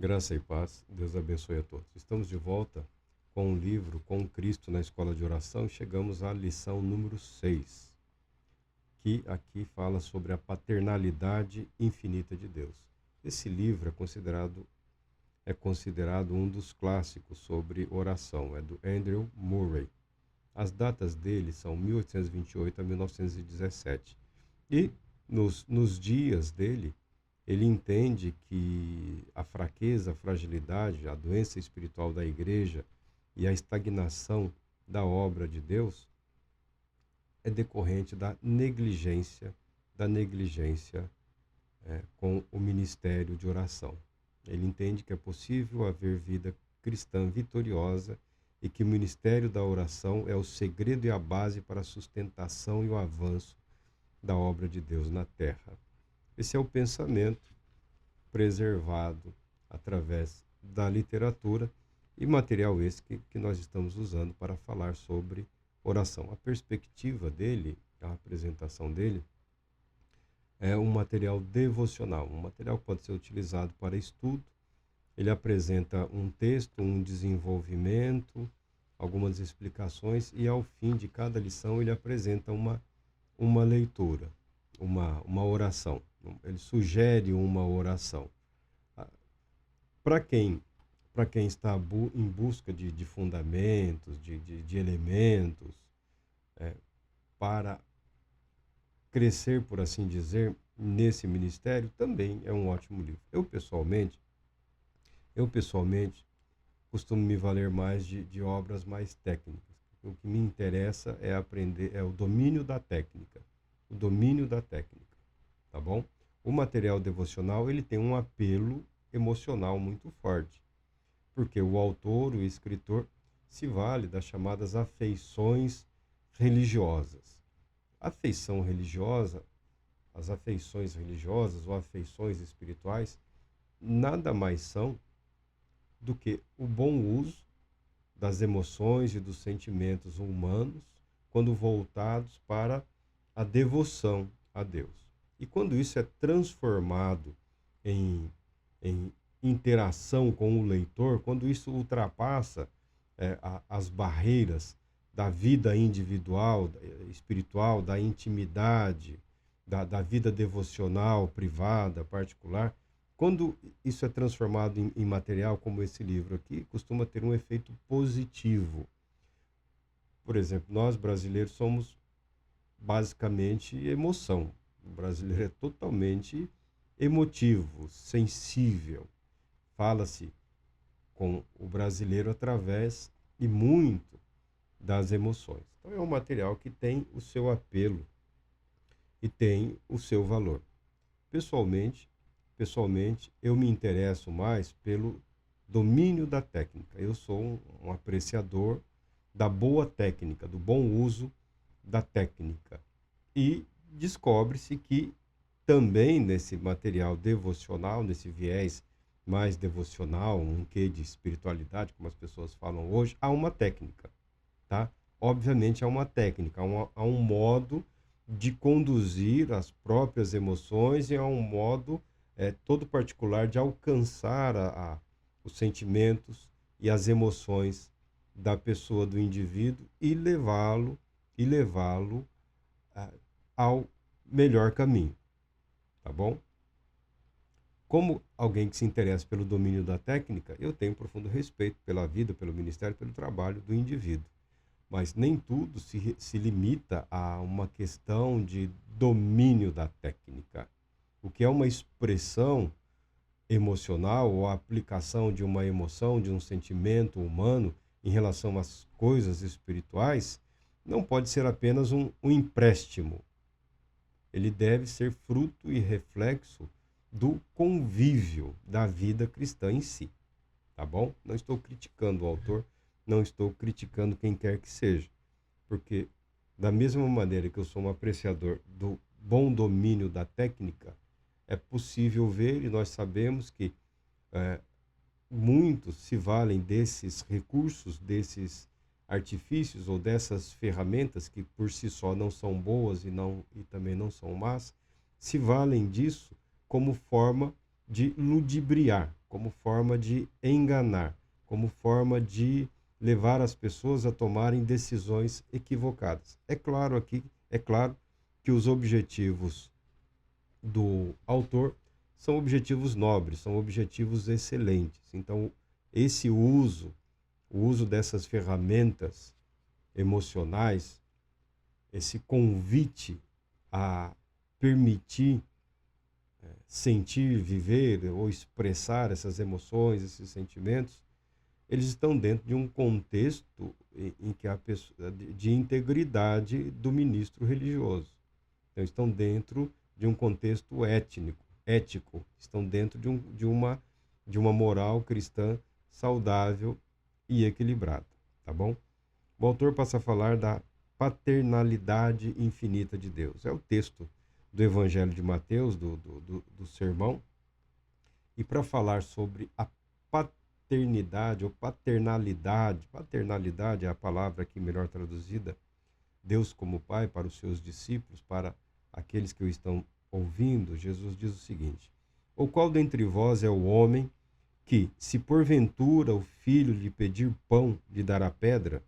Graça e paz, Deus abençoe a todos. Estamos de volta com o livro Com Cristo na Escola de Oração e chegamos à lição número 6, que aqui fala sobre a paternalidade infinita de Deus. Esse livro é considerado um dos clássicos sobre oração, é do Andrew Murray. As datas dele são 1828 a 1917. E nos dias dele, ele entende que a fraqueza, a fragilidade, a doença espiritual da igreja e a estagnação da obra de Deus é decorrente da negligência com o ministério de oração. Ele entende que é possível haver vida cristã vitoriosa e que o ministério da oração é o segredo e a base para a sustentação e o avanço da obra de Deus na terra. Esse é o pensamento preservado através da literatura e material esse que nós estamos usando para falar sobre oração. A perspectiva dele, a apresentação dele, é um material devocional, um material que pode ser utilizado para estudo. Ele apresenta um texto, um desenvolvimento, algumas explicações e ao fim de cada lição ele apresenta uma leitura, uma oração. Ele sugere uma oração. Para quem está em busca de fundamentos, de elementos, para crescer, por assim dizer, nesse ministério, também é um ótimo livro. Eu pessoalmente costumo me valer mais de obras mais técnicas. O que me interessa é aprender, é o domínio da técnica. O domínio da técnica, tá bom? O material devocional, ele tem um apelo emocional muito forte, porque o autor, o escritor, se vale das chamadas afeições religiosas. Afeição religiosa, as afeições religiosas ou afeições espirituais, nada mais são do que o bom uso das emoções e dos sentimentos humanos quando voltados para a devoção a Deus. E quando isso é transformado em interação com o leitor, quando isso ultrapassa as barreiras da vida individual, espiritual, da intimidade, da vida devocional, privada, particular, quando isso é transformado em material como esse livro aqui, costuma ter um efeito positivo. Por exemplo, nós brasileiros somos basicamente emoção. O brasileiro é totalmente emotivo, sensível. Fala-se com o brasileiro através e muito das emoções. Então é um material que tem o seu apelo e tem o seu valor. Pessoalmente, eu me interesso mais pelo domínio da técnica. Eu sou um apreciador da boa técnica, do bom uso da técnica. E descobre-se que também nesse material devocional, nesse viés mais devocional, um quê de espiritualidade, como as pessoas falam hoje, há uma técnica, tá? Obviamente há uma técnica, há um modo de conduzir as próprias emoções e há um modo todo particular de alcançar os sentimentos e as emoções da pessoa, do indivíduo e levá-lo ao melhor caminho, tá bom? Como alguém que se interessa pelo domínio da técnica, eu tenho profundo respeito pela vida, pelo ministério, pelo trabalho do indivíduo. Mas nem tudo se limita a uma questão de domínio da técnica. O que é uma expressão emocional ou a aplicação de uma emoção, de um sentimento humano em relação às coisas espirituais, não pode ser apenas um empréstimo. Ele deve ser fruto e reflexo do convívio da vida cristã em si, tá bom? Não estou criticando o autor, não estou criticando quem quer que seja, porque da mesma maneira que eu sou um apreciador do bom domínio da técnica, é possível ver e nós sabemos que muitos se valem desses recursos, desses artifícios ou dessas ferramentas que por si só não são boas e também não são más, se valem disso como forma de ludibriar, como forma de enganar, como forma de levar as pessoas a tomarem decisões equivocadas. É claro que os objetivos do autor são objetivos nobres, são objetivos excelentes. Então, esse uso, o uso dessas ferramentas emocionais, esse convite a permitir sentir, viver ou expressar essas emoções, esses sentimentos, eles estão dentro de um contexto em que a pessoa, de integridade do ministro religioso. Então, estão dentro de um contexto ético, estão dentro de uma moral cristã saudável e equilibrada, tá bom? O autor passa a falar da paternalidade infinita de Deus. É o texto do Evangelho de Mateus, do sermão. E para falar sobre a paternidade ou paternalidade é a palavra aqui melhor traduzida, Deus como Pai para os seus discípulos, para aqueles que o estão ouvindo, Jesus diz o seguinte: ou qual dentre vós é o homem que, se porventura o filho lhe pedir pão, lhe dará pedra?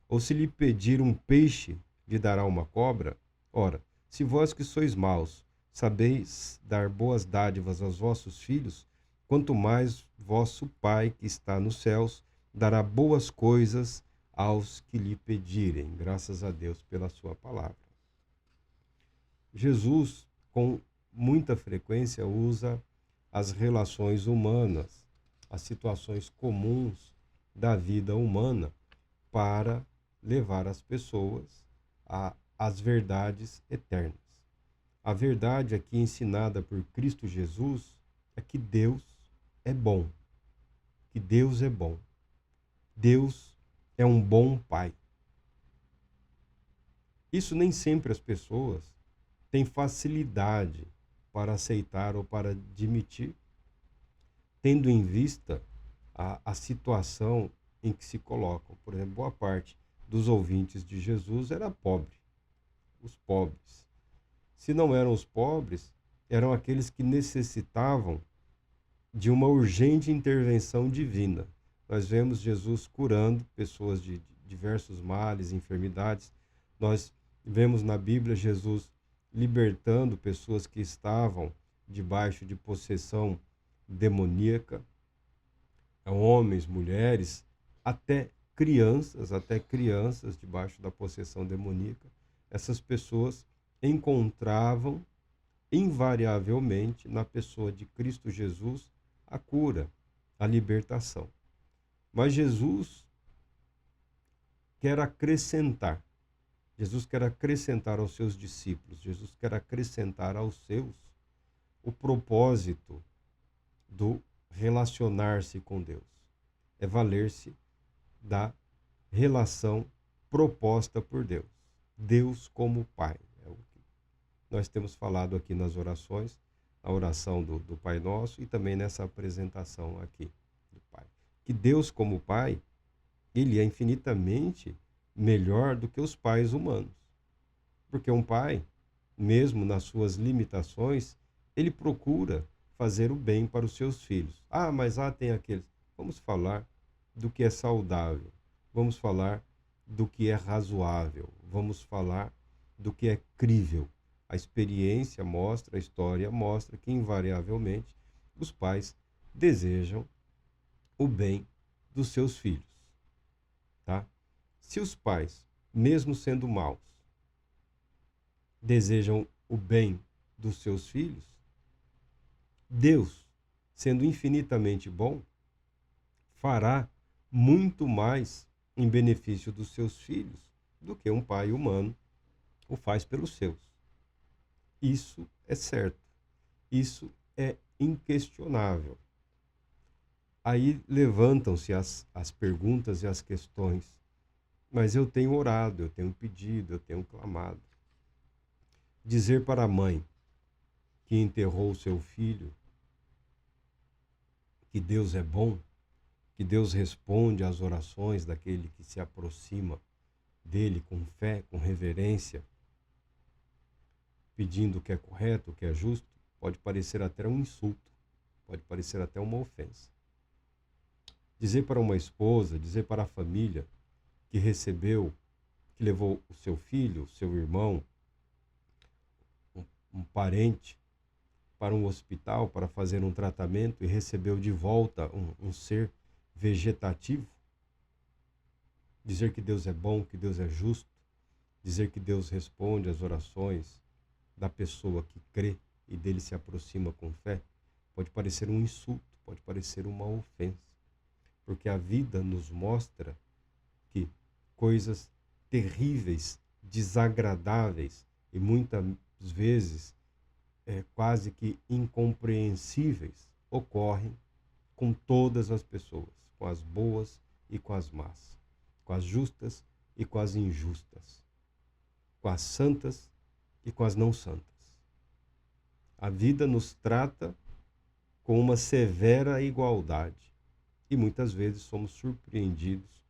Ou se lhe pedir um peixe, lhe dará uma cobra? Ora, se vós que sois maus, sabeis dar boas dádivas aos vossos filhos, quanto mais vosso Pai que está nos céus dará boas coisas aos que lhe pedirem. Graças a Deus pela sua palavra. Jesus, com muita frequência, usa as relações humanas, as situações comuns da vida humana, para levar as pessoas às verdades eternas. A verdade aqui ensinada por Cristo Jesus é que Deus é bom, que Deus é bom. Deus é um bom Pai. Isso nem sempre as pessoas têm facilidade para aceitar ou para admitir, tendo em vista a situação em que se colocam. Por exemplo, boa parte dos ouvintes de Jesus era pobre, os pobres. Se não eram os pobres, eram aqueles que necessitavam de uma urgente intervenção divina. Nós vemos Jesus curando pessoas de diversos males, enfermidades. Nós vemos na Bíblia Jesus libertando pessoas que estavam debaixo de possessão demoníaca, homens, mulheres, até crianças debaixo da possessão demoníaca. Essas pessoas encontravam invariavelmente na pessoa de Cristo Jesus a cura, a libertação. Mas Jesus quer acrescentar aos seus discípulos, Jesus quer acrescentar aos seus o propósito do relacionar-se com Deus. É valer-se da relação proposta por Deus. Deus como Pai. É o que nós temos falado aqui nas orações, a oração do Pai Nosso e também nessa apresentação aqui do Pai. Que Deus como Pai, Ele é infinitamente melhor do que os pais humanos. Porque um pai, mesmo nas suas limitações, ele procura fazer o bem para os seus filhos. Ah, mas tem aqueles. Vamos falar do que é saudável. Vamos falar do que é razoável. Vamos falar do que é crível. A experiência mostra, a história mostra que, invariavelmente, os pais desejam o bem dos seus filhos. Tá? Se os pais, mesmo sendo maus, desejam o bem dos seus filhos, Deus, sendo infinitamente bom, fará muito mais em benefício dos seus filhos do que um pai humano o faz pelos seus. Isso é certo. Isso é inquestionável. Aí levantam-se as perguntas e as questões. Mas eu tenho orado, eu tenho pedido, eu tenho clamado. Dizer para a mãe que enterrou seu filho que Deus é bom, que Deus responde às orações daquele que se aproxima dele com fé, com reverência, pedindo o que é correto, o que é justo, pode parecer até um insulto, pode parecer até uma ofensa. Dizer para uma esposa, dizer para a família que recebeu, que levou o seu filho, o seu irmão, um parente para um hospital para fazer um tratamento e recebeu de volta um ser vegetativo, dizer que Deus é bom, que Deus é justo, dizer que Deus responde às orações da pessoa que crê e dele se aproxima com fé, pode parecer um insulto, pode parecer uma ofensa, porque a vida nos mostra que coisas terríveis, desagradáveis e muitas vezes quase que incompreensíveis ocorrem com todas as pessoas, com as boas e com as más, com as justas e com as injustas, com as santas e com as não santas. A vida nos trata com uma severa igualdade e muitas vezes somos surpreendidos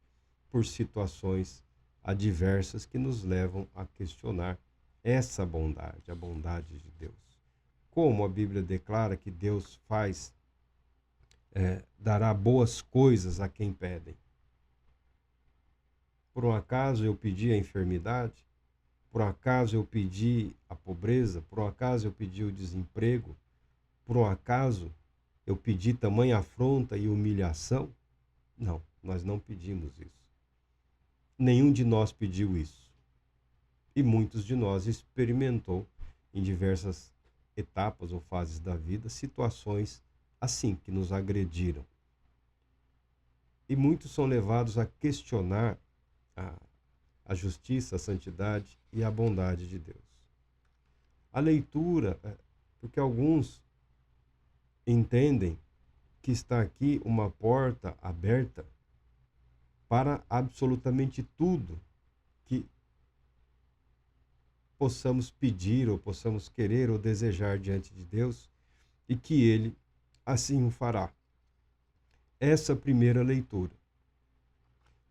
por situações adversas que nos levam a questionar essa bondade, a bondade de Deus. Como a Bíblia declara que Deus dará boas coisas a quem pedem. Por um acaso eu pedi a enfermidade? Por um acaso eu pedi a pobreza? Por um acaso eu pedi o desemprego? Por um acaso eu pedi tamanha afronta e humilhação? Não, nós não pedimos isso. Nenhum de nós pediu isso. E muitos de nós experimentou em diversas etapas ou fases da vida situações assim, que nos agrediram. E muitos são levados a questionar a justiça, a santidade e a bondade de Deus. A leitura, porque alguns entendem que está aqui uma porta aberta para absolutamente tudo que possamos pedir ou possamos querer ou desejar diante de Deus e que Ele assim o fará. Essa primeira leitura.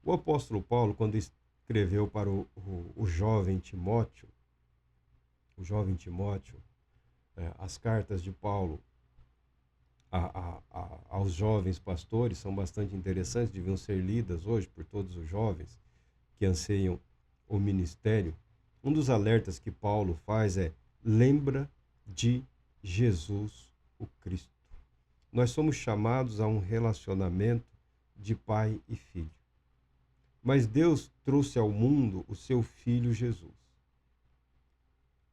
O apóstolo Paulo, quando escreveu para o jovem Timóteo, as cartas de Paulo aos jovens pastores são bastante interessantes, deviam ser lidas hoje por todos os jovens que anseiam o ministério. Um dos alertas que Paulo faz é: lembra de Jesus o Cristo. Nós somos chamados a um relacionamento de pai e filho. Mas Deus trouxe ao mundo o seu Filho Jesus.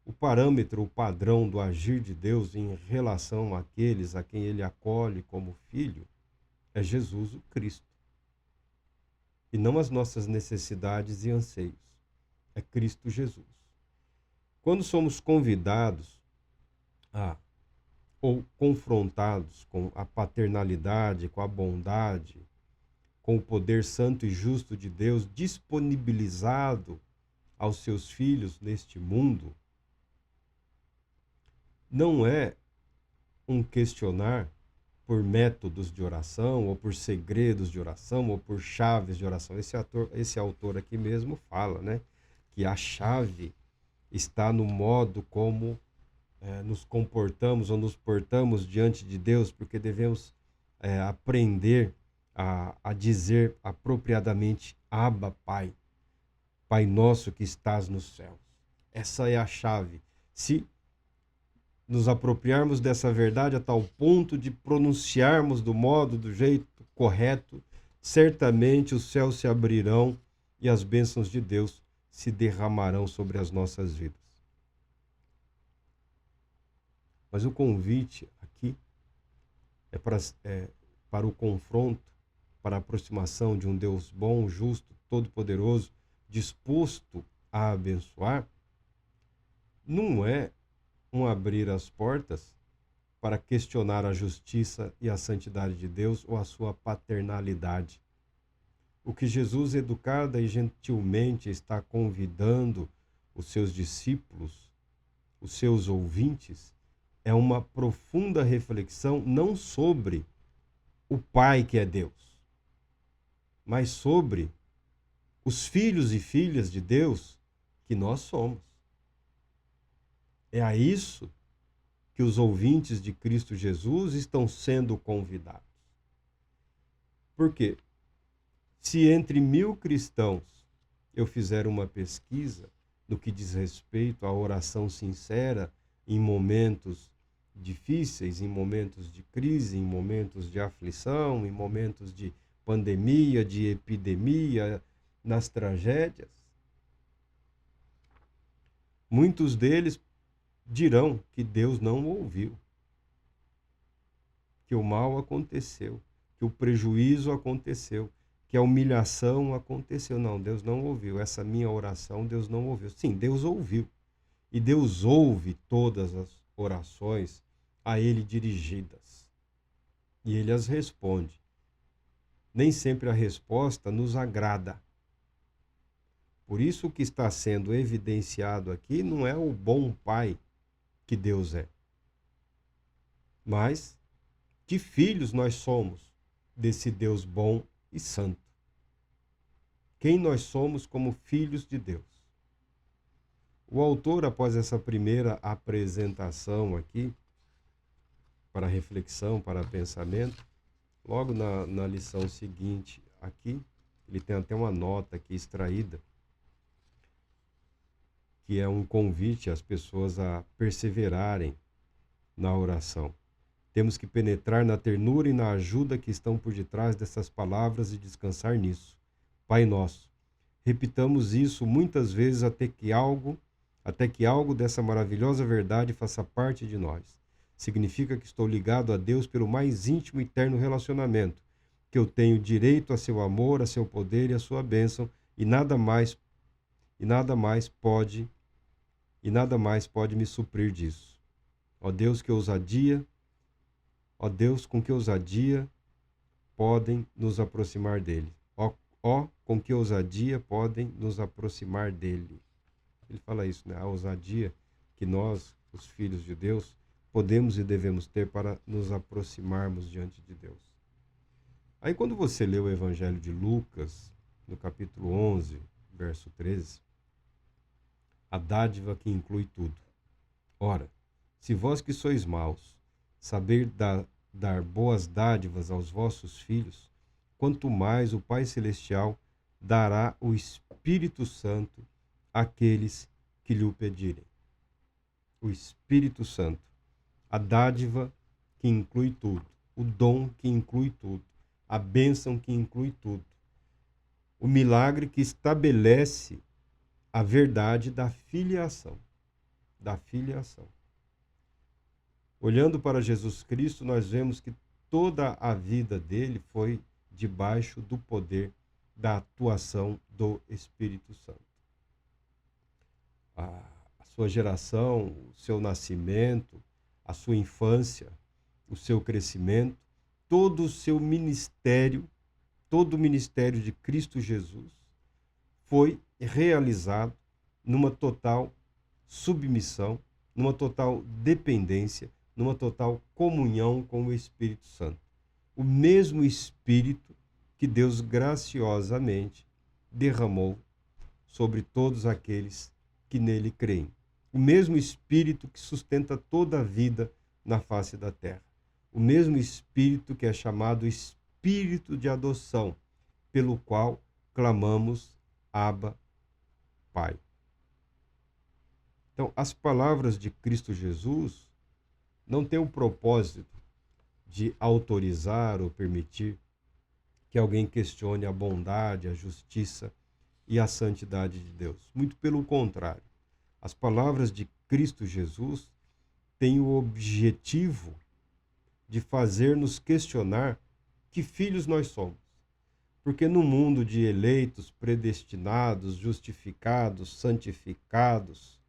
O parâmetro, o padrão do agir de Deus em relação àqueles a quem Ele acolhe como filho é Jesus o Cristo. E não as nossas necessidades e anseios. É Cristo Jesus. Quando somos convidados ou confrontados com a paternalidade, com a bondade, com o poder santo e justo de Deus disponibilizado aos seus filhos neste mundo, não é um questionar por métodos de oração, ou por segredos de oração, ou por chaves de oração. Esse autor aqui mesmo fala, né, que a chave está no modo como nos comportamos ou nos portamos diante de Deus, porque devemos aprender a dizer apropriadamente: Abba, Pai, Pai nosso que estás nos céus. Essa é a chave. Se nos apropriarmos dessa verdade a tal ponto de pronunciarmos do modo, do jeito correto, certamente os céus se abrirão e as bênçãos de Deus se derramarão sobre as nossas vidas. Mas o convite aqui é para o confronto, para a aproximação de um Deus bom, justo, todo-poderoso, disposto a abençoar. Não é um abrir as portas para questionar a justiça e a santidade de Deus ou a sua paternalidade. O que Jesus, educada e gentilmente, está convidando os seus discípulos, os seus ouvintes, é uma profunda reflexão não sobre o Pai que é Deus, mas sobre os filhos e filhas de Deus que nós somos. É a isso que os ouvintes de Cristo Jesus estão sendo convidados. Por quê? Se entre 1000 cristãos eu fizer uma pesquisa no que diz respeito à oração sincera em momentos difíceis, em momentos de crise, em momentos de aflição, em momentos de pandemia, de epidemia, nas tragédias, muitos deles dirão que Deus não ouviu, que o mal aconteceu, que o prejuízo aconteceu, que a humilhação aconteceu. Não, Deus não ouviu. Essa minha oração, Deus não ouviu. Sim, Deus ouviu. E Deus ouve todas as orações a Ele dirigidas. E Ele as responde. Nem sempre a resposta nos agrada. Por isso o que está sendo evidenciado aqui não é o bom Pai que Deus é, mas que filhos nós somos desse Deus bom e santo. Quem nós somos como filhos de Deus. O autor, após essa primeira apresentação aqui, para reflexão, para pensamento, logo na lição seguinte aqui, ele tem até uma nota aqui extraída, que é um convite às pessoas a perseverarem na oração. Temos que penetrar na ternura e na ajuda que estão por detrás dessas palavras e descansar nisso. Pai nosso, repitamos isso muitas vezes até que algo dessa maravilhosa verdade faça parte de nós. Significa que estou ligado a Deus pelo mais íntimo e eterno relacionamento, que eu tenho direito a seu amor, a seu poder e a sua bênção, e nada mais pode me suprir disso. Ó Deus, com que ousadia podem nos aproximar dele. Com que ousadia podem nos aproximar dele. Ele fala isso, né? A ousadia que nós, os filhos de Deus, podemos e devemos ter para nos aproximarmos diante de Deus. Aí quando você lê o Evangelho de Lucas, no capítulo 11, verso 13, a dádiva que inclui tudo. Ora, se vós que sois maus, saber dar boas dádivas aos vossos filhos, quanto mais o Pai Celestial dará o Espírito Santo àqueles que lhe o pedirem. O Espírito Santo, a dádiva que inclui tudo, o dom que inclui tudo, a bênção que inclui tudo, o milagre que estabelece a verdade da filiação. Da filiação. Olhando para Jesus Cristo, nós vemos que toda a vida dele foi debaixo do poder da atuação do Espírito Santo. A sua geração, o seu nascimento, a sua infância, o seu crescimento, todo o seu ministério, todo o ministério de Cristo Jesus foi realizado numa total submissão, numa total dependência, numa total comunhão com o Espírito Santo. O mesmo Espírito que Deus graciosamente derramou sobre todos aqueles que nele creem. O mesmo Espírito que sustenta toda a vida na face da terra. O mesmo Espírito que é chamado Espírito de adoção, pelo qual clamamos Abba, Pai. Então, as palavras de Cristo Jesus não têm o propósito de autorizar ou permitir que alguém questione a bondade, a justiça e a santidade de Deus. Muito pelo contrário. As palavras de Cristo Jesus têm o objetivo de fazer-nos questionar que filhos nós somos. Porque no mundo de eleitos, predestinados, justificados, santificados,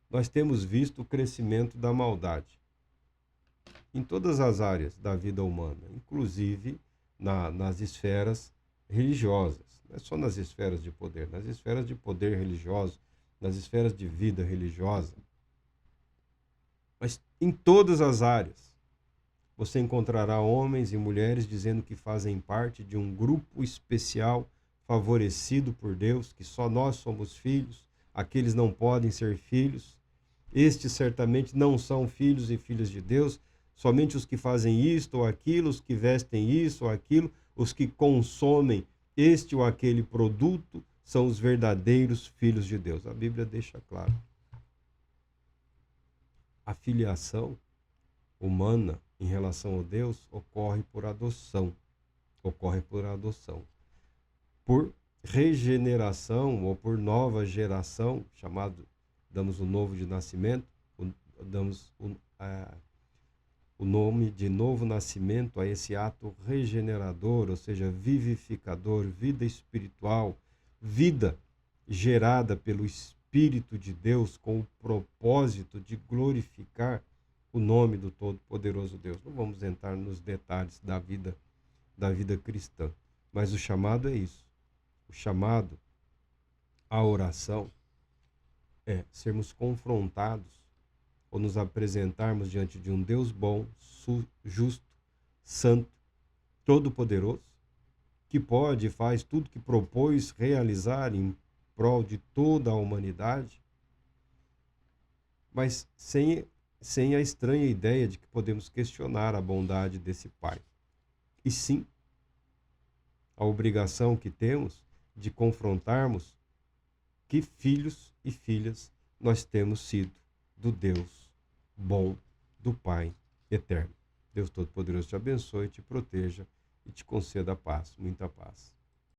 nós temos visto o crescimento da maldade em todas as áreas da vida humana, inclusive nas esferas religiosas. Não é só nas esferas de poder, nas esferas de poder religioso, nas esferas de vida religiosa. Mas em todas as áreas, você encontrará homens e mulheres dizendo que fazem parte de um grupo especial, favorecido por Deus, que só nós somos filhos, aqueles não podem ser filhos. estes certamente não são filhos e filhas de Deus, somente os que fazem isto ou aquilo, os que vestem isso ou aquilo, os que consomem este ou aquele produto são os verdadeiros filhos de Deus. A Bíblia deixa claro. A filiação humana em relação a Deus ocorre por adoção. Ocorre por adoção. Por regeneração ou por nova geração, damos o novo de nascimento, damos o nome de novo nascimento a esse ato regenerador, ou seja, vivificador, vida espiritual, vida gerada pelo Espírito de Deus com o propósito de glorificar o nome do Todo-Poderoso Deus. Não vamos entrar nos detalhes da vida cristã, mas o chamado é isso. O chamado à oração é sermos confrontados ou nos apresentarmos diante de um Deus bom, justo, santo, todo-poderoso, que pode e faz tudo que propôs realizar em prol de toda a humanidade, mas sem a estranha ideia de que podemos questionar a bondade desse Pai. E sim, a obrigação que temos de confrontarmos que filhos e filhas nós temos sido do Deus bom, do Pai eterno. Deus Todo-Poderoso te abençoe, te proteja e te conceda paz, muita paz.